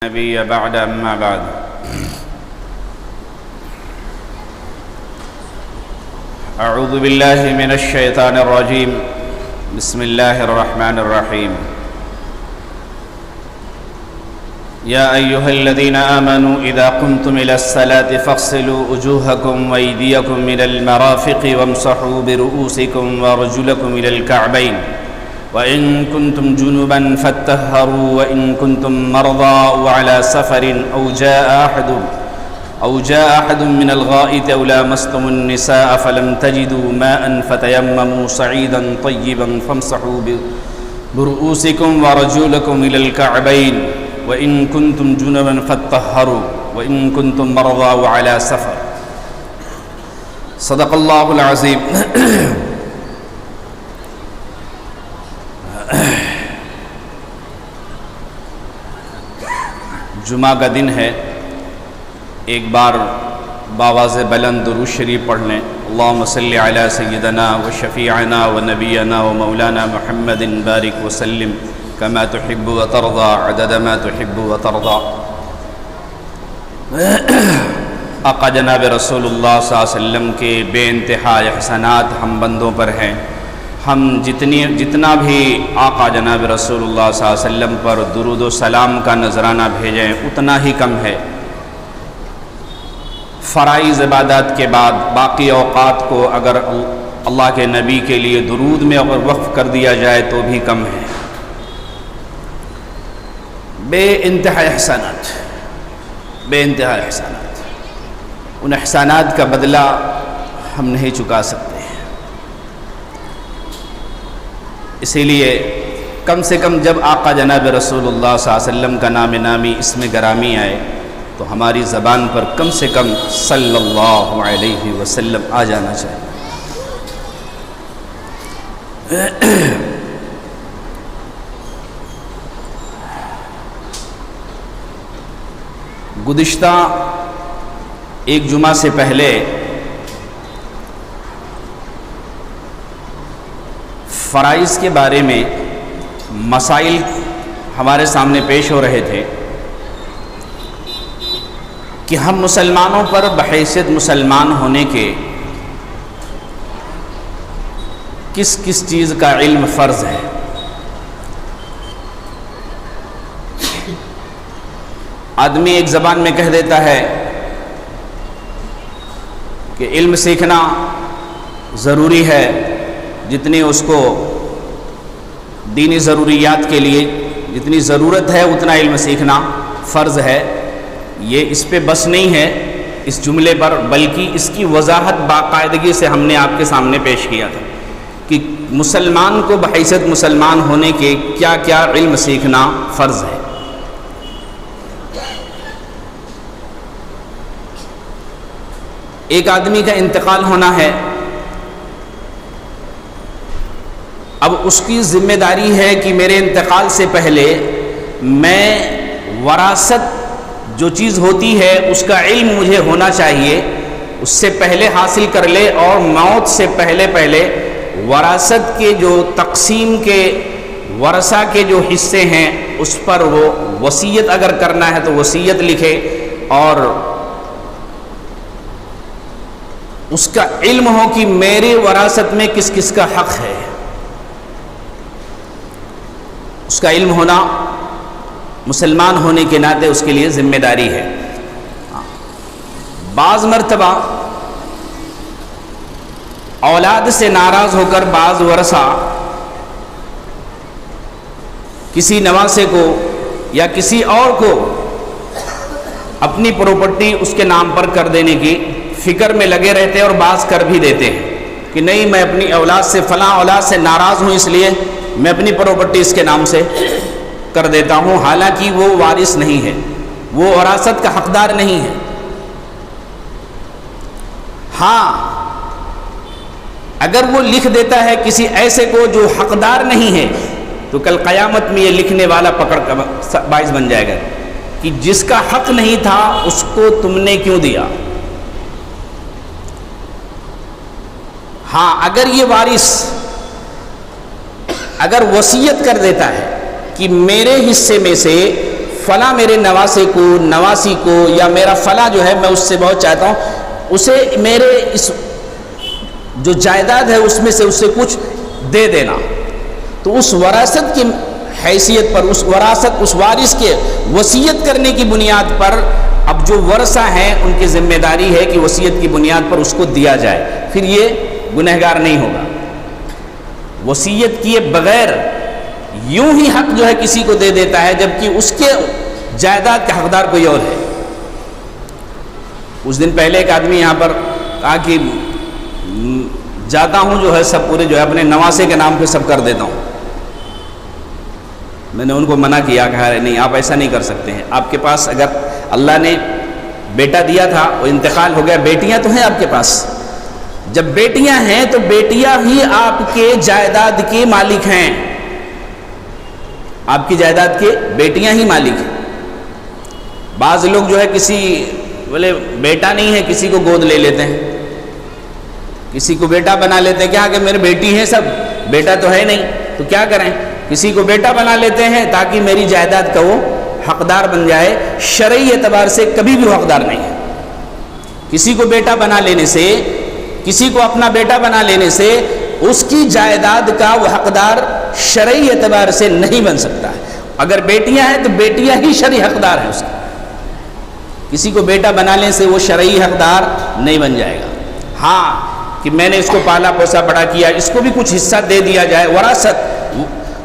نبي بعد أما بعد أعوذ بالله من الشيطان الرجيم بسم الله الرحمن الرحيم يا أيها الذين آمنوا إذا قمتم إلى الصلاة فاغسلوا وجوهكم وأيديكم إلى المرافق وامسحوا برؤوسكم وأرجلكم إلى الكعبين وإن كنتم جنبا فاطهروا وإن كنتم مرضى وعلى سفر أو جاء أحد من الغائط أو لامستم النساء فلم تجدوا ماء فتيمموا صعيدا طيبا فامسحوا برؤوسكم وأرجلكم إلى الكعبين وإن كنتم جنبا فاطهروا وإن كنتم مرضى وعلى سفر صدق الله العظيم. جمعہ کا دن ہے، ایک بار باواز بلند درود شریف پڑھ لیں. اللہم صلی علی سیدنا و شفیعنا و نبینا و مولانا محمد بارک وسلم کما تحب و ترضى عدد ما تحب و ترضى. آقا جناب رسول اللہ صلی اللہ علیہ وسلم کے بے انتہا احسانات ہم بندوں پر ہیں. ہم جتنا بھی آقا جناب رسول اللہ صلی اللہ علیہ وسلم پر درود و سلام کا نذرانہ بھیجیں اتنا ہی کم ہے. فرائض عبادات کے بعد باقی اوقات کو اگر اللہ کے نبی کے لیے درود میں اگر وقف کر دیا جائے تو بھی کم ہے. بے انتہا احسانات، بے انتہا احسانات. ان احسانات کا بدلہ ہم نہیں چکا سکتے. اسی لیے کم سے کم جب آقا جناب رسول اللہ صلی اللہ علیہ وسلم کا نام نامی اسم گرامی آئے تو ہماری زبان پر کم سے کم صلی اللہ علیہ وسلم آ جانا چاہیے. گزشتہ ایک جمعہ سے پہلے فرائض کے بارے میں مسائل ہمارے سامنے پیش ہو رہے تھے کہ ہم مسلمانوں پر بحیثیت مسلمان ہونے کے کس کس چیز کا علم فرض ہے. آدمی ایک زبان میں کہہ دیتا ہے کہ علم سیکھنا ضروری ہے، جتنی اس کو دینی ضروریات کے لیے جتنی ضرورت ہے اتنا علم سیکھنا فرض ہے. یہ اس پہ بس نہیں ہے اس جملے پر، بلکہ اس کی وضاحت باقاعدگی سے ہم نے آپ کے سامنے پیش کیا تھا کہ مسلمان کو بحیثیت مسلمان ہونے کے کیا کیا علم سیکھنا فرض ہے. ایک آدمی کا انتقال ہونا ہے، اب اس کی ذمہ داری ہے کہ میرے انتقال سے پہلے میں وراثت جو چیز ہوتی ہے اس کا علم مجھے ہونا چاہیے، اس سے پہلے حاصل کر لے، اور موت سے پہلے وراثت کے جو تقسیم کے ورثہ کے جو حصے ہیں اس پر وہ وصیت اگر کرنا ہے تو وصیت لکھے، اور اس کا علم ہو کہ میرے وراثت میں کس کس کا حق ہے. اس کا علم ہونا مسلمان ہونے کے ناطے اس کے لیے ذمہ داری ہے. بعض مرتبہ اولاد سے ناراض ہو کر بعض ورثہ کسی نواسے کو یا کسی اور کو اپنی پراپرٹی اس کے نام پر کر دینے کی فکر میں لگے رہتے ہیں، اور بعض کر بھی دیتے ہیں کہ نہیں میں اپنی اولاد سے فلاں اولاد سے ناراض ہوں اس لیے میں اپنی پراپرٹی اس کے نام سے کر دیتا ہوں، حالانکہ وہ وارث نہیں ہے، وہ وراثت کا حقدار نہیں ہے. ہاں اگر وہ لکھ دیتا ہے کسی ایسے کو جو حقدار نہیں ہے تو کل قیامت میں یہ لکھنے والا پکڑ کا باعث بن جائے گا کہ جس کا حق نہیں تھا اس کو تم نے کیوں دیا. ہاں اگر یہ وارث اگر وصیت کر دیتا ہے کہ میرے حصے میں سے فلاں میرے نواسے کو، نواسی کو، یا میرا فلاں جو ہے میں اس سے بہت چاہتا ہوں، اسے میرے اس جو جائیداد ہے اس میں سے اسے کچھ دے دینا. تو اس وراثت کی حیثیت پر، اس وراثت، اس وارث کے وصیت کرنے کی بنیاد پر اب جو ورثہ ہیں ان کی ذمہ داری ہے کہ وصیت کی بنیاد پر اس کو دیا جائے. پھر یہ گنہگار نہیں ہوگا. وصیت کیے بغیر یوں ہی حق جو ہے کسی کو دے دیتا ہے جبکہ اس کے جائیداد کا حقدار کوئی اور ہے. کچھ دن پہلے ایک آدمی یہاں پر کہا کہ جاتا ہوں جو ہے سب پورے جو ہے اپنے نواسے کے نام پہ سب کر دیتا ہوں. میں نے ان کو منع کیا، کہا نہیں آپ ایسا نہیں کر سکتے ہیں. آپ کے پاس اگر اللہ نے بیٹا دیا تھا وہ انتقال ہو گیا، بیٹیاں تو ہیں آپ کے پاس. جب بیٹیاں ہیں تو بیٹیاں ہی آپ کے جائیداد کے مالک ہیں. آپ کی جائیداد کے بیٹیاں ہی مالک ہیں. بعض لوگ جو ہے کسی بولے بیٹا نہیں ہے کسی کو گود لے لیتے ہیں، کسی کو بیٹا بنا لیتے ہیں. کیا کہ میرے بیٹی ہیں سب، بیٹا تو ہے نہیں، تو کیا کریں؟ کسی کو بیٹا بنا لیتے ہیں تاکہ میری جائیداد کا وہ حقدار بن جائے. شرعی اعتبار سے کبھی بھی وہ حقدار نہیں ہے. کسی کو بیٹا بنا لینے سے، کسی کو اپنا بیٹا بنا لینے سے اس کی جائیداد کا وہ حقدار شرعی اعتبار سے نہیں بن سکتا ہے. اگر بیٹیاں ہیں تو بیٹیاں ہی شرعی حقدار ہیں اس کا. کسی کو بیٹا بنانے سے وہ شرعی حقدار نہیں بن جائے گا. ہاں کہ میں نے اس کو پالا پوسا بڑا کیا، اس کو بھی کچھ حصہ دے دیا جائے، وراثت،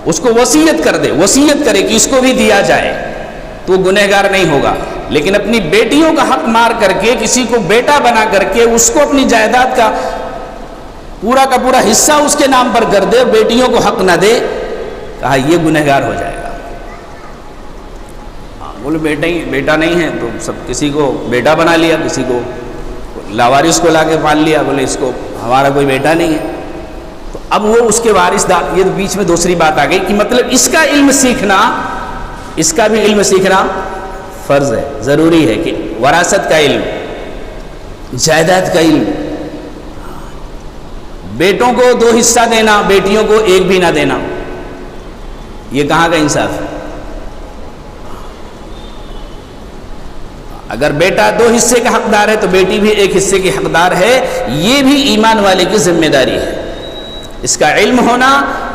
اس کو وصیت کر دے، وصیت کرے کہ اس کو بھی دیا جائے، تو وہ گنہگار نہیں ہوگا. لیکن اپنی بیٹیوں کا حق مار کر کے، کسی کو بیٹا بنا کر کے اس کو اپنی جائیداد کا پورا حصہ اس کے نام پر کر دے اور بیٹیوں کو حق نہ دے، کہا یہ گنہگار ہو جائے گا. بولے بیٹا نہیں ہے تو سب کسی کو بیٹا بنا لیا، کسی کو لاوارث کو لا کے پال لیا، بولے اس کو ہمارا کوئی بیٹا نہیں ہے. تو اب وہ اس کے وارث دار. یہ بیچ میں دوسری بات آ گئی کہ مطلب اس کا علم سیکھنا، اس کا بھی علم سیکھنا فرض ہے، ضروری ہے کہ وراثت کا علم، جائیداد کا علم. بیٹوں کو 2 حصہ دینا، بیٹیوں کو 1 بھی نہ دینا، یہ کہاں کا انصاف ہے؟ اگر بیٹا 2 حصے کا حقدار ہے تو بیٹی بھی 1 حصے کی حقدار ہے. یہ بھی ایمان والے کی ذمہ داری ہے، اس کا علم ہونا.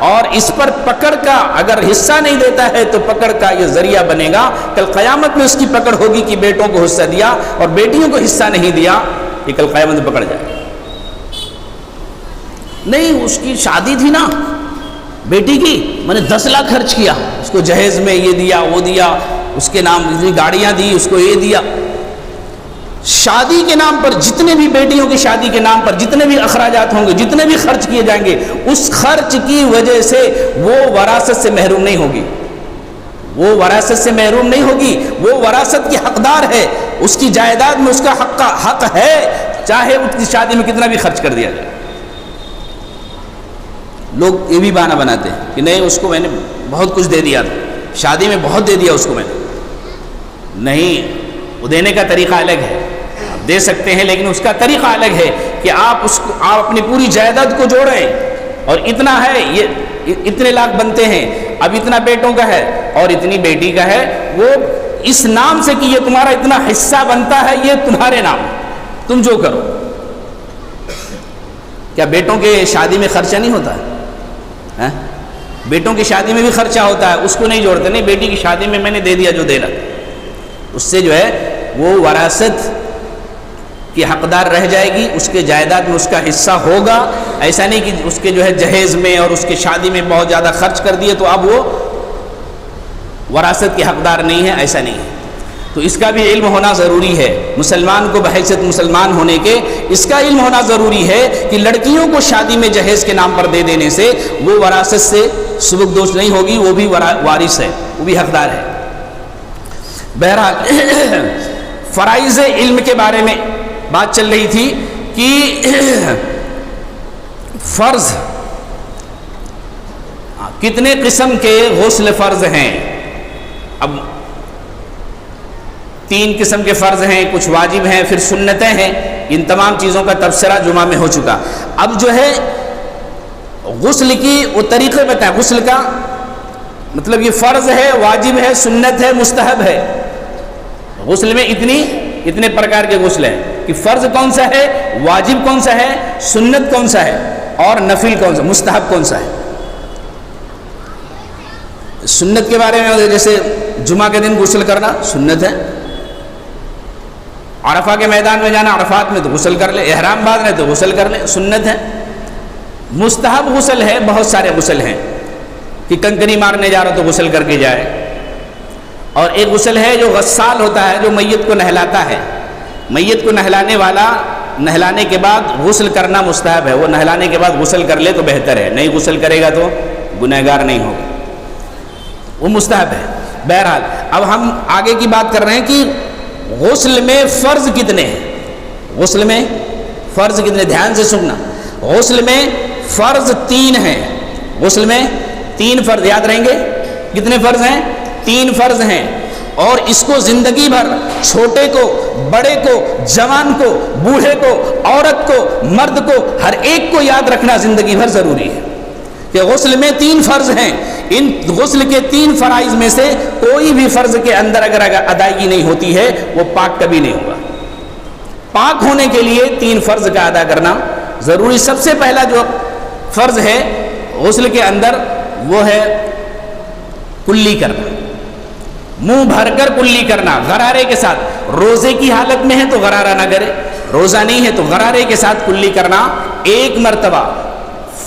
اور اس پر پکڑ کا، اگر حصہ نہیں دیتا ہے تو پکڑ کا یہ ذریعہ بنے گا. کل قیامت میں اس کی پکڑ ہوگی کہ بیٹوں کو حصہ دیا اور بیٹیوں کو حصہ نہیں دیا، یہ کل قیامت میں پکڑ جائے گا. نہیں اس کی شادی تھی نا بیٹی کی، میں نے 10 لاکھ خرچ کیا، اس کو جہیز میں یہ دیا وہ دیا، اس کے نام اتنی گاڑیاں دی، اس کو یہ دیا. شادی کے نام پر جتنے بھی، بیٹیوں کی شادی کے نام پر جتنے بھی اخراجات ہوں گے، جتنے بھی خرچ کیے جائیں گے، اس خرچ کی وجہ سے وہ وراثت سے محروم نہیں ہوگی. وہ وراثت سے محروم نہیں ہوگی، وہ وراثت کی حقدار ہے. اس کی جائیداد میں اس کا حق ہے، چاہے اس کی شادی میں کتنا بھی خرچ کر دیا جائے. لوگ یہ بھی بہانہ بناتے ہیں کہ نہیں اس کو میں نے بہت کچھ دے دیا تھا، شادی میں بہت دے دیا اس کو میں نے. نہیں، وہ دینے کا طریقہ الگ ہے. آپ دے سکتے ہیں لیکن اس کا طریقہ الگ ہے کہ آپ اپنی پوری جائیداد کو جوڑیں اور اتنا ہے، یہ اتنے لاکھ بنتے ہیں، اب اتنا بیٹوں کا ہے اور اتنی بیٹی کا ہے، وہ اس نام سے کہ یہ تمہارا اتنا حصہ بنتا ہے، یہ تمہارے نام، تم جو کرو. کیا بیٹوں کے شادی میں خرچہ نہیں ہوتا ہے؟ بیٹوں کی شادی میں بھی خرچہ ہوتا ہے، اس کو نہیں جوڑتے. نہیں، بیٹی کی شادی میں نے دے دیا جو دینا، اس سے جو ہے وہ وراثت کی حقدار رہ جائے گی، اس کے جائیداد میں اس کا حصہ ہوگا. ایسا نہیں کہ اس کے جو ہے جہیز میں اور اس کے شادی میں بہت زیادہ خرچ کر دیے تو اب وہ وراثت کی حقدار نہیں ہے، ایسا نہیں ہے. تو اس کا بھی علم ہونا ضروری ہے. مسلمان کو بحیثیت مسلمان ہونے کے اس کا علم ہونا ضروری ہے کہ لڑکیوں کو شادی میں جہیز کے نام پر دے دینے سے وہ وراثت سے سبکدوش نہیں ہوگی، وہ بھی وارث ہے، وہ بھی حقدار ہے. بہرحال فرائض علم کے بارے میں بات چل رہی تھی کہ فرض کتنے قسم کے غسل فرض ہیں. اب 3 قسم کے فرض ہیں، کچھ واجب ہیں، پھر سنتیں ہیں. ان تمام چیزوں کا تبصرہ جمعہ میں ہو چکا. اب جو ہے غسل کی وہ طریقے بتائیں. غسل کا مطلب یہ فرض ہے، واجب ہے، سنت ہے، مستحب ہے۔ غسل میں اتنے پرکار کے غسل ہیں کہ فرض کون سا ہے، واجب کون سا ہے، سنت کون سا ہے اور نفل کون سا، مستحب کون سا ہے۔ سنت کے بارے میں جیسے جمعہ کے دن غسل کرنا سنت ہے، عرفہ کے میدان میں جانا، عرفات میں تو غسل کر لے، احرام باندھنا ہے تو غسل کر لے، سنت ہے۔ مستحب غسل ہے، بہت سارے غسل ہیں کہ کنکری مارنے جا رہا تو غسل کر کے جائے، اور ایک غسل ہے جو غسال ہوتا ہے، جو میت کو نہلاتا ہے، میت کو نہلانے والا نہلانے کے بعد غسل کرنا مستحب ہے، وہ نہلانے کے بعد غسل کر لے تو بہتر ہے، نہیں غسل کرے گا تو گنہگار نہیں ہوگا، وہ مستحب ہے۔ بہرحال اب ہم آگے کی بات کر رہے ہیں کہ غسل میں فرض کتنے ہیں، غسل میں فرض کتنے، دھیان سے سننا۔ غسل میں فرض 3 ہیں، غسل میں 3 فرض یاد رہیں گے، کتنے فرض ہیں، 3 فرض ہیں، اور اس کو زندگی بھر چھوٹے کو، بڑے کو، جوان کو، بوڑھے کو، عورت کو، مرد کو، ہر ایک کو یاد رکھنا زندگی بھر ضروری ہے کہ غسل میں 3 فرض ہیں۔ ان غسل کے 3 فرائض میں سے کوئی بھی فرض کے اندر اگر ادائیگی نہیں ہوتی ہے وہ پاک کبھی نہیں ہوگا۔ پاک ہونے کے لیے 3 فرض کا ادا کرنا ضروری۔ سب سے پہلا جو فرض ہے غسل کے اندر وہ ہے کلی کرنا، منہ بھر کر کلی کرنا غرارے کے ساتھ۔ روزے کی حالت میں ہے تو غرارہ نہ کرے، روزہ نہیں ہے تو غرارے کے ساتھ کلی کرنا 1 مرتبہ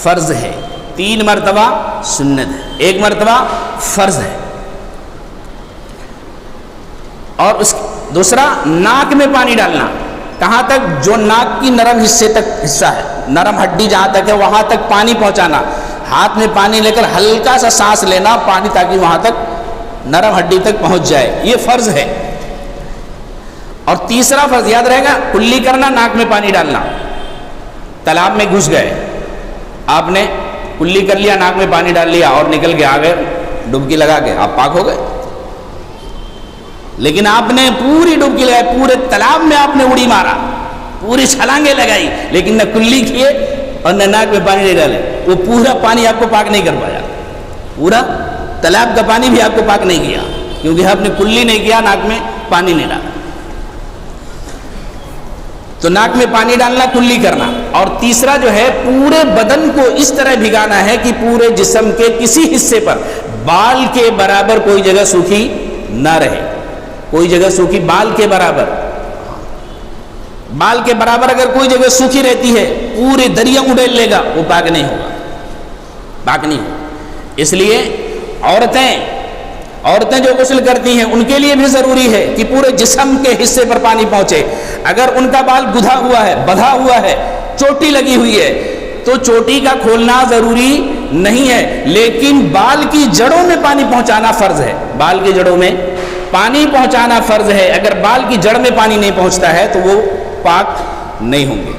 فرض ہے، 3 مرتبہ سنت ہے، 1 مرتبہ فرض ہے۔ اور دوسرا ناک میں پانی ڈالنا، کہاں تک، جو ناک کی نرم حصہ ہے، نرم ہڈی جہاں تک ہے وہاں تک پانی پہنچانا، ہاتھ میں پانی لے کر ہلکا سا سانس لینا پانی تاکہ وہاں تک نرم ہڈی تک پہنچ جائے، یہ فرض ہے۔ اور تیسرا فرض یاد رہے گا، کلی کرنا، ناک میں پانی ڈالنا۔ تالاب میں گھس گئے، آپ نے کلی کر لیا، ناک میں پانی ڈال لیا اور نکل کے آ گئے ڈبکی لگا کے، آپ پاک ہو گئے۔ لیکن آپ نے پوری ڈبکی لگائی، پورے تالاب میں آپ نے اڑی مارا، پوری چھلانگیں لگائی، لیکن نہ کلی کیے اور نہ ناک میں پانی نہیں ڈالے، وہ پورا پانی آپ کو پاک نہیں کر پایا، پورا تالاب کا پانی بھی آپ کو پاک نہیں کیا، کیونکہ آپ نے کلی نہیں کیا، ناک میں پانی نہیں ڈالا۔ تو ناک میں پانی ڈالنا، کلی کرنا۔ اور تیسرا جو ہے پورے بدن کو اس طرح بھگانا ہے کہ پورے جسم کے کسی حصے پر بال کے برابر کوئی جگہ سوکھی نہ رہے، کوئی جگہ سوکھی بال کے برابر، بال کے برابر اگر کوئی جگہ سوکھی رہتی ہے پورے دریا اڑیل لے گا، وہ پاک نہیں ہوگا، پاک نہیں ہوگا۔ اس لیے عورتیں جو غسل کرتی ہیں ان کے لیے بھی ضروری ہے کہ پورے جسم کے حصے پر پانی پہنچے۔ اگر ان کا بال گدھا ہوا ہے، بدھا ہوا ہے، چوٹی لگی ہوئی ہے تو چوٹی کا کھولنا ضروری نہیں ہے، لیکن بال کی جڑوں میں پانی پہنچانا فرض ہے، بال کی جڑوں میں پانی پہنچانا فرض ہے۔ اگر بال کی جڑ میں پانی نہیں پہنچتا ہے تو وہ پاک نہیں ہوں گے۔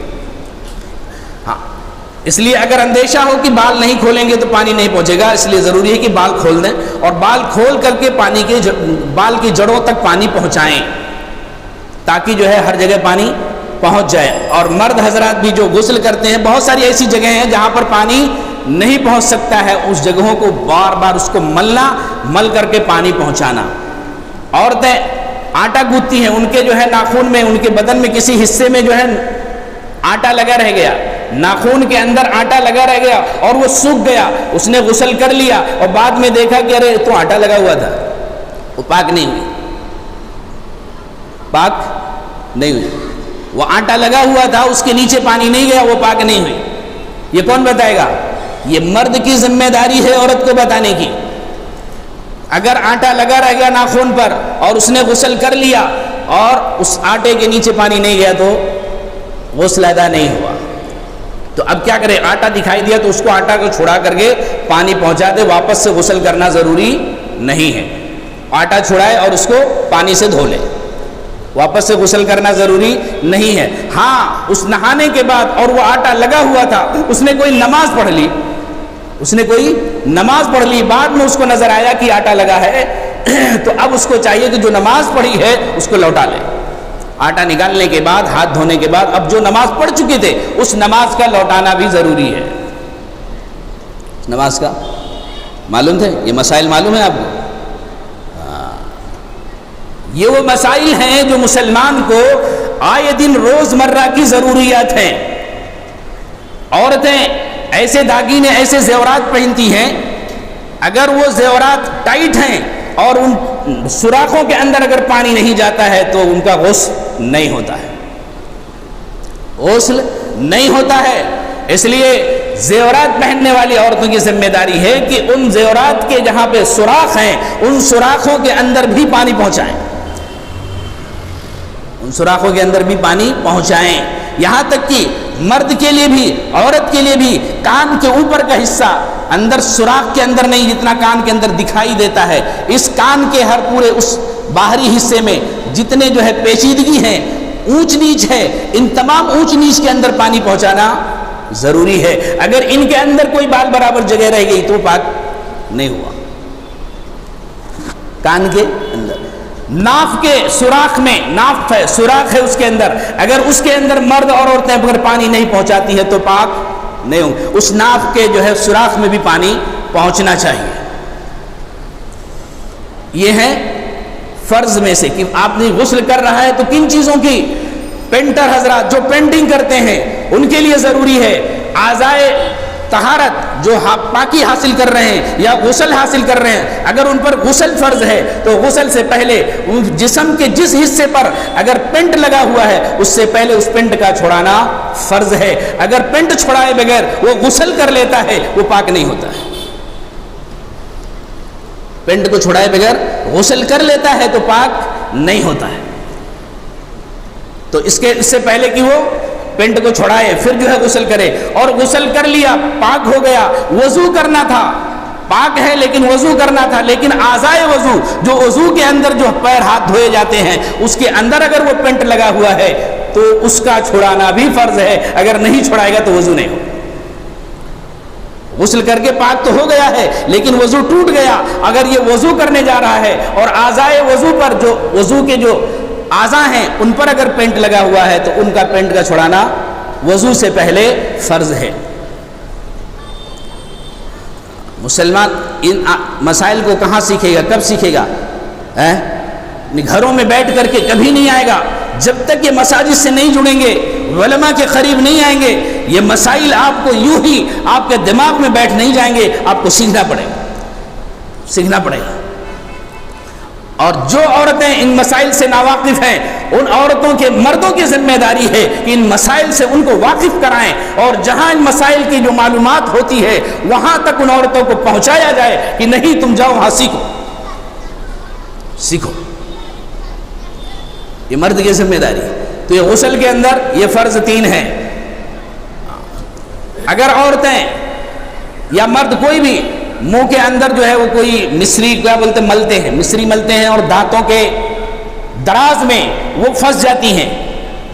ہاں، اس لیے اگر اندیشہ ہو کہ بال نہیں کھولیں گے تو پانی نہیں پہنچے گا، اس لیے ضروری ہے کہ بال کھول دیں اور بال کھول کر کے بال کی جڑوں تک پانی پہنچائیں تاکہ جو ہے ہر جگہ پانی پہنچ جائے۔ اور مرد حضرات بھی جو غسل کرتے ہیں، بہت ساری ایسی جگہیں ہیں جہاں پر پانی نہیں پہنچ سکتا ہے، اس جگہوں کو بار بار اس کو مل کر کے پانی پہنچانا۔ عورتیں آٹا گوندتی ہیں، ان کے جو ہے ناخن میں، ان کے بدن میں کسی حصے میں جو ہے آٹا لگا رہ گیا، ناخن کے اندر آٹا لگا رہ گیا اور وہ سوکھ گیا، اس نے غسل کر لیا اور بعد میں دیکھا کہ ارے تو آٹا لگا ہوا تھا، وہ پاک نہیں ہوئی، پاک نہیں ہوئی۔ وہ آٹا لگا ہوا تھا، اس کے نیچے پانی نہیں گیا، وہ پاک نہیں ہوئی۔ یہ کون بتائے گا؟ یہ مرد کی ذمہ داری ہے عورت کو بتانے کی۔ اگر آٹا لگا رہ گیا ناخن پر اور اس نے غسل کر لیا اور اس آٹے کے نیچے پانی نہیں گیا تو غسل ادا نہیں ہوا۔ تو اب کیا کرے؟ آٹا دکھائی دیا تو اس کو آٹا کو چھڑا کر کے پانی پہنچا دے، واپس سے غسل کرنا ضروری نہیں ہے۔ آٹا چھڑائے اور اس کو پانی سے دھو لے، واپس سے غسل کرنا ضروری نہیں ہے۔ ہاں، اس نہانے کے بعد اور وہ آٹا لگا ہوا تھا، اس نے کوئی نماز پڑھ لی، بعد میں اس کو نظر آیا کہ آٹا لگا ہے تو اب اس کو چاہیے کہ جو نماز پڑھی ہے اس کو لوٹا لے۔ آٹا نکالنے کے بعد، ہاتھ دھونے کے بعد، اب جو نماز پڑھ چکے تھے اس نماز کا لوٹانا بھی ضروری ہے، نماز کا معلوم تھے یہ مسائل؟ معلوم ہے آپ کو؟ یہ وہ مسائل ہیں جو مسلمان کو آئے دن روزمرہ کی ضروریات ہیں. عورتیں ایسے داگینے ایسے زیورات پہنتی ہیں، اگر وہ زیورات ٹائٹ ہیں اور ان سوراخوں کے اندر اگر پانی نہیں جاتا ہے تو ان کا غسل نہیں ہوتا ہے، غسل نہیں ہوتا ہے. اس لیے زیورات پہننے والی عورتوں کی ذمہ داری ہے کہ ان زیورات کے جہاں پہ سوراخ ہیں ان سوراخوں کے اندر بھی پانی پہنچائیں، ان سوراخوں کے اندر بھی پانی پہنچائیں. یہاں تک کہ مرد کے لیے بھی عورت کے لیے بھی کان کے اوپر کا حصہ اندر سوراخ کے اندر نہیں، جتنا کان کے اندر دکھائی دیتا ہے، اس کان کے ہر پورے اس باہری حصے میں جتنے جو ہے پیچیدگی ہیں، اونچ نیچ ہے، ان تمام اونچ نیچ کے اندر پانی پہنچانا ضروری ہے. اگر ان کے اندر کوئی بال برابر جگہ رہ گئی تو پاک نہیں ہوا. کان کے اندر ناف کے سوراخ میں، ناف ہے سوراخ ہے اس کے اندر، اگر اس کے اندر مرد اور عورتیں اگر پانی نہیں پہنچاتی ہے تو پاک نہیں ہوں. اس ناف کے جو ہے سوراخ میں بھی پانی پہنچنا چاہیے. یہ ہے فرض میں سے کہ آپ نے غسل کر رہا ہے تو کن چیزوں کی؟ پینٹر حضرات جو پینٹنگ کرتے ہیں ان کے لیے ضروری ہے اعضائے طہارت جو پاکی حاصل کر رہے ہیں یا غسل حاصل کر رہے ہیں، اگر ان پر غسل فرض ہے تو غسل سے پہلے جسم کے جس حصے پر اگر پینٹ لگا ہوا ہے اس سے پہلے اس پینٹ کا چھڑانا فرض ہے. اگر پینٹ چھڑائے بغیر وہ غسل کر لیتا ہے وہ پاک نہیں ہوتا ہے. پینٹ کو چھڑائے بغیر غسل کر لیتا ہے تو پاک نہیں ہوتا ہے. تو اس سے پہلے کہ وہ پینٹ کو چھڑائے پھر جو ہے غسل کرے، اور غسل کر لیا پاک ہو گیا. وضو کرنا تھا، پاک ہے لیکن وضو کرنا تھا، لیکن اعضائے وضو جو وضو کے اندر جو پیر ہاتھ دھوئے جاتے ہیں اس کے اندر اگر وہ پینٹ لگا ہوا ہے تو اس کا چھڑانا بھی فرض ہے. اگر نہیں چھڑائے گا تو وضو نہیں ہو. غسل کر کے پاک تو ہو گیا ہے لیکن وضو ٹوٹ گیا. اگر یہ وضو کرنے جا رہا ہے اور اعضائے وضو پر جو وضو کے جو اعضاء ہیں ان پر اگر پینٹ لگا ہوا ہے تو ان کا پینٹ کا چھڑانا وضو سے پہلے فرض ہے. مسلمان ان مسائل کو کہاں سیکھے گا؟ کب سیکھے گا؟ گھروں میں بیٹھ کر کے کبھی نہیں آئے گا. جب تک یہ مساجد سے نہیں جڑیں گے، علماء کے قریب نہیں آئیں گے، یہ مسائل آپ کو یوں ہی آپ کے دماغ میں بیٹھ نہیں جائیں گے. آپ کو سیکھنا پڑے گا، سیکھنا پڑے گا. اور جو عورتیں ان مسائل سے ناواقف ہیں ان عورتوں کے مردوں کی ذمہ داری ہے کہ ان مسائل سے ان کو واقف کرائیں، اور جہاں ان مسائل کی جو معلومات ہوتی ہے وہاں تک ان عورتوں کو پہنچایا جائے کہ نہیں تم جاؤ وہاں سیکھو، سیکھو. یہ مرد کی ذمہ داری. تو یہ غسل کے اندر یہ فرض 3 ہے. اگر عورتیں یا مرد کوئی بھی منہ کے اندر جو ہے وہ کوئی مصری کیا بولتے ملتے ہیں، مصری ملتے ہیں اور دانتوں کے دراز میں وہ پھنس جاتی ہیں،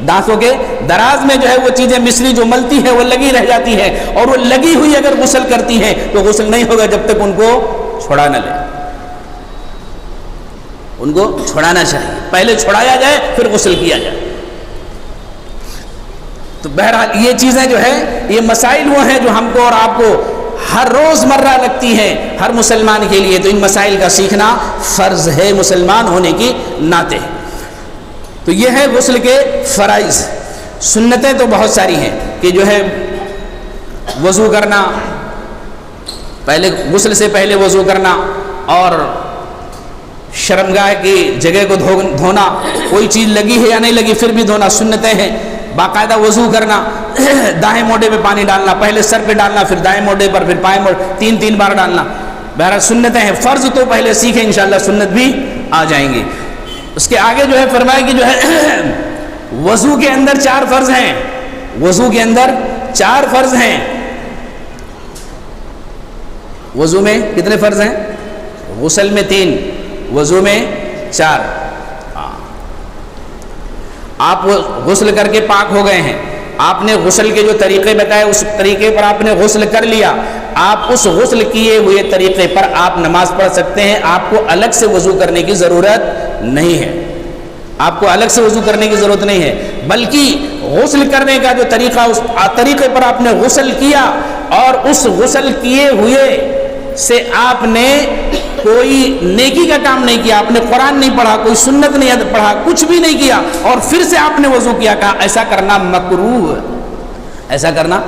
دانتوں کے دراز میں جو ہے وہ چیزیں مصری جو ملتی ہیں وہ لگی رہ جاتی ہیں، اور وہ لگی ہوئی اگر غسل کرتی ہیں تو غسل نہیں ہوگا جب تک ان کو چھڑا نہ لے. ان کو چھڑانا چاہیے، پہلے چھڑایا جائے پھر غسل کیا جائے. تو بہرحال یہ چیزیں جو ہے یہ مسائل وہ ہیں جو ہم کو اور آپ کو ہر روز مرہ لگتی ہیں ہر مسلمان کے لیے. تو ان مسائل کا سیکھنا فرض ہے مسلمان ہونے کی ناطے. تو یہ ہے غسل کے فرائض. سنتیں تو بہت ساری ہیں کہ جو ہے وضو کرنا، پہلے غسل سے پہلے وضو کرنا، اور شرمگاہ کی جگہ کو دھونا، کوئی چیز لگی ہے یا نہیں لگی پھر بھی دھونا سنتیں ہیں. باقاعدہ وضو کرنا، دائیں موڈے پہ پانی ڈالنا، پہلے سر پہ ڈالنا پھر دائیں موڈے پر پھر بائیں موڈے، 3 بار ڈالنا. بہرحال سنتیں ہیں. فرض تو پہلے سیکھیں انشاءاللہ، سنت بھی آ جائیں گی. اس کے آگے جو ہے فرمایا کہ جو ہے وضو کے اندر 4 فرض ہیں. وضو کے اندر 4 فرض ہیں. وضو میں کتنے فرض ہیں؟ غسل میں 3، وضو میں 4. آپ غسل کر کے پاک ہو گئے ہیں، آپ نے غسل کے جو طریقے بتائے اس طریقے پر آپ نے غسل کر لیا. آپ اس غسل کیے ہوئے طریقے پر آپ نماز پڑھ سکتے ہیں. آپ کو الگ سے وضو کرنے کی ضرورت نہیں ہے. آپ کو الگ سے وضو کرنے کی ضرورت نہیں ہے، بلکہ غسل کرنے کا جو طریقہ اس طریقے پر آپ نے غسل کیا، اور اس غسل کیے ہوئے سے آپ نے کوئی نیکی کا کام نہیں کیا، آپ نے قرآن نہیں پڑھا، کوئی سنت نہیں پڑھا، کچھ بھی نہیں کیا، اور پھر سے آپ نے وضو کیا، کہا ایسا کرنا مکروہ ہے۔ ایسا کرنا،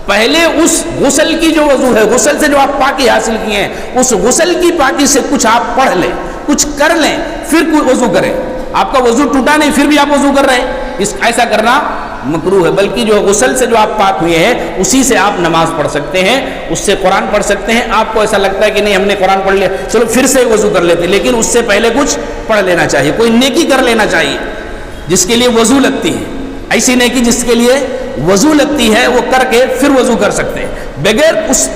پہلے اس غسل کی جو وضو ہے، غسل سے جو آپ پاکی حاصل کیے ہیں، اس غسل کی پاکی سے کچھ آپ پڑھ لیں، کچھ کر لیں، پھر کوئی وضو کریں۔ آپ کا وضو ٹوٹا نہیں، پھر بھی آپ وضو کر رہے ہیں، ایسا کرنا مکروہ ہے۔ بلکہ جو غسل سے جو آپ پاک ہوئے ہیں اسی سے آپ نماز پڑھ سکتے ہیں، اس سے قرآن پڑھ سکتے ہیں۔ آپ کو ایسا لگتا ہے کہ نہیں ہم نے قرآن پڑھ لیا، چلو پھر سے وضو کر لیتے، لیکن اس سے پہلے کچھ پڑھ لینا چاہیے، کوئی نیکی کر لینا چاہیے جس کے لیے وضو لگتی ہے۔ ایسی نیکی جس کے لیے وضو لگتی ہے وہ کر کے پھر وضو کر سکتے ہیں۔ بغیر اس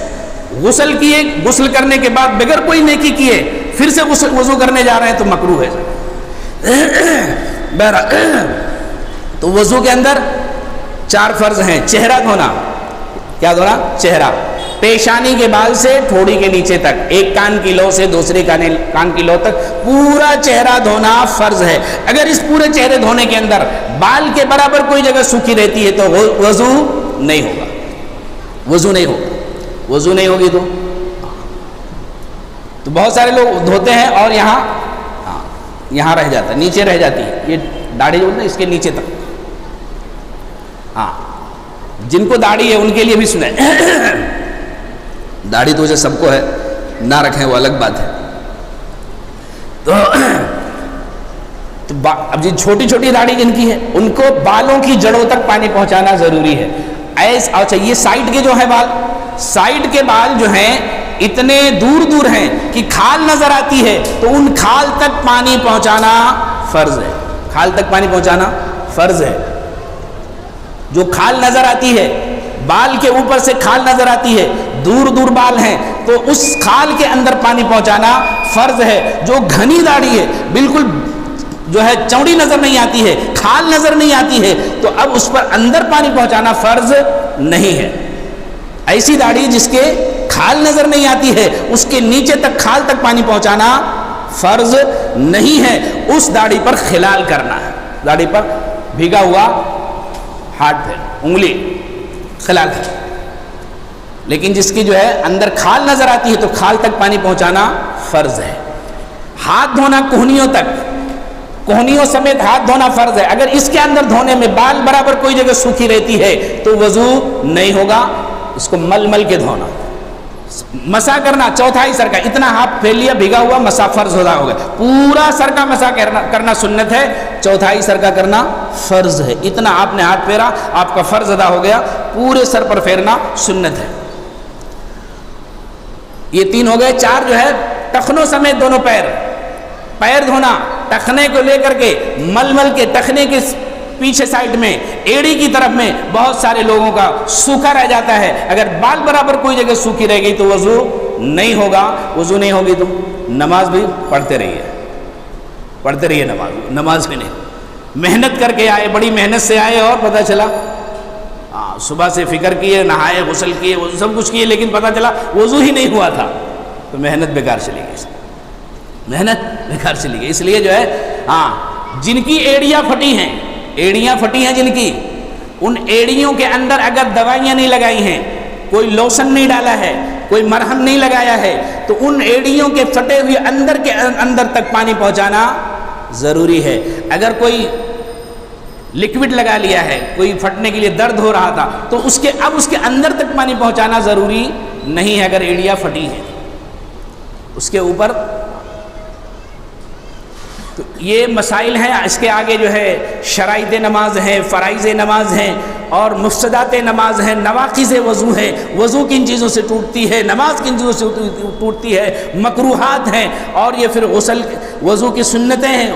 غسل کیے، غسل کرنے کے بعد بغیر کوئی نیکی کیے پھر سے وضو کرنے جا رہے ہیں تو مکروہ ہے۔ تو وضو کے اندر 4 فرض ہیں۔ چہرہ دھونا، کیا دھونا؟ چہرہ، پیشانی کے بال سے ٹھوڑی کے نیچے تک، ایک کان کی لو سے دوسری کان کی لو تک پورا چہرہ دھونا فرض ہے۔ اگر اس پورے چہرے دھونے کے اندر بال کے برابر کوئی جگہ سوکھی رہتی ہے تو وضو نہیں ہوگا، وضو نہیں ہوگا، وضو نہیں ہوگی تو بہت سارے لوگ دھوتے ہیں اور یہاں رہ جاتا ہے، نیچے رہ جاتی ہے، یہ داڑھی جو ہے اس کے نیچے تک۔ ہاں، جن کو داڑھی ہے ان کے لیے بھی سنیں، داڑھی تو سب کو ہے، نہ رکھیں وہ الگ بات ہے۔ تو اب جی چھوٹی چھوٹی داڑھی جن کی ہے ان کو بالوں کی جڑوں تک پانی پہنچانا ضروری ہے۔ اچھا، یہ سائڈ کے جو ہے بال، سائڈ کے بال جو ہیں اتنے دور دور ہیں کہ کھال نظر آتی ہے تو ان کھال تک پانی پہنچانا فرض ہے، کھال تک پانی پہنچانا فرض ہے۔ جو کھال نظر آتی ہے، بال کے اوپر سے کھال نظر آتی ہے، دور دور بال ہیں تو اس کھال کے اندر پانی پہنچانا فرض ہے۔ جو گھنی داڑھی ہے، بالکل جو ہے چوڑی نظر نہیں آتی ہے، کھال نظر نہیں آتی ہے، تو اب اس پر اندر پانی پہنچانا فرض نہیں ہے۔ ایسی داڑھی جس کے کھال نظر نہیں آتی ہے اس کے نیچے تک کھال تک پانی پہنچانا فرض نہیں ہے، اس داڑھی پر خلال کرنا ہے، داڑھی پر بھیگا ہوا ہاتھ پھیر، انگلی خلال کرنا۔ لیکن جس کی جو ہے اندر کھال نظر آتی ہے تو کھال تک پانی پہنچانا فرض ہے۔ ہاتھ دھونا کوہنیوں تک، کوہنیوں سمیت ہاتھ دھونا فرض ہے۔ اگر اس کے اندر دھونے میں بال برابر کوئی جگہ سوکھی رہتی ہے تو وضو نہیں ہوگا، اس کو مل مل کے دھونا۔ مسح کرنا چوتھائی سر کا، اتنا ہاتھ پھیل لیا بھیگا ہوا، مسح فرض ادا ہو گیا۔ پورا سر کا مسح کرنا سنت ہے، چوتھائی سر کا کرنا فرض ہے۔ اتنا آپ نے ہاتھ پھیرا، آپ کا فرض ادا ہو گیا، پورے سر پر پھیرنا سنت ہے۔ یہ 3 ہو گئے۔ 4 جو ہے ٹخنوں سمیت دونوں پیر دھونا، ٹخنے کو لے کر کے مل مل کے ٹخنے کے پیچھے سائڈ میں ایڑی کی طرف میں بہت سارے لوگوں کا سوکھا رہ جاتا ہے، اگر بال برابر کوئی جگہ سوکھی رہ گئی تو وضو نہیں ہوگا۔ وضو نہیں ہوگی تو نماز بھی پڑھتے رہیے، نماز بھی نہیں۔ محنت کر کے آئے، بڑی محنت سے آئے اور پتہ چلا صبح سے فکر کیے، نہائے، غسل کیے، سب کچھ کیے، لیکن پتہ چلا وضو ہی نہیں ہوا تھا تو محنت بیکار چلی گئی، محنت بیکار چلی گئی۔ اس لیے جو ہے جن کی ایڑیاں پھٹی ہیں جن کی، ان ایڑیوں کے اندر اگر دوائیاں نہیں لگائی ہیں، کوئی لوشن نہیں ڈالا ہے، کوئی مرہم نہیں لگایا ہے، تو ان ایڑیوں کے پھٹے ہوئے اندر تک پانی پہنچانا ضروری ہے۔ اگر کوئی لکوڈ لگا لیا ہے، کوئی پھٹنے کے لیے درد ہو رہا تھا تو اب اس کے اندر تک پانی پہنچانا ضروری نہیں ہے اگر ایڑیاں پھٹی ہیں اس کے اوپر۔ تو یہ مسائل ہیں۔ اس کے آگے جو ہے شرائط نماز ہیں، فرائض نماز ہیں، اور مفسدات نماز ہیں، نواقض وضو ہے، وضو کن چیزوں سے ٹوٹتی ہے، نماز کن چیزوں سے ٹوٹتی ہے، مکروہات ہیں، اور یہ پھر وضو کی سنتیں ہیں،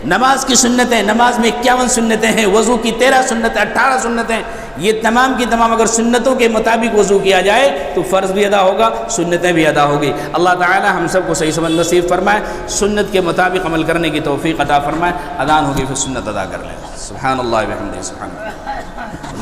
نماز کی سنتیں، نماز میں 51 سنتیں ہیں، وضو کی 13 سنتیں، 18 سنتیں، یہ تمام کی تمام اگر سنتوں کے مطابق وضو کیا جائے تو فرض بھی ادا ہوگا، سنتیں بھی ادا ہوگی۔ اللہ تعالی ہم سب کو صحیح سمجھ نصیب فرمائے، سنت کے مطابق عمل کرنے کی توفیق عطا فرمائے۔ اذان ہوگی پھر سنت ادا کر لیں۔ سبحان اللہ و بحمدہ، سبحان اللہ۔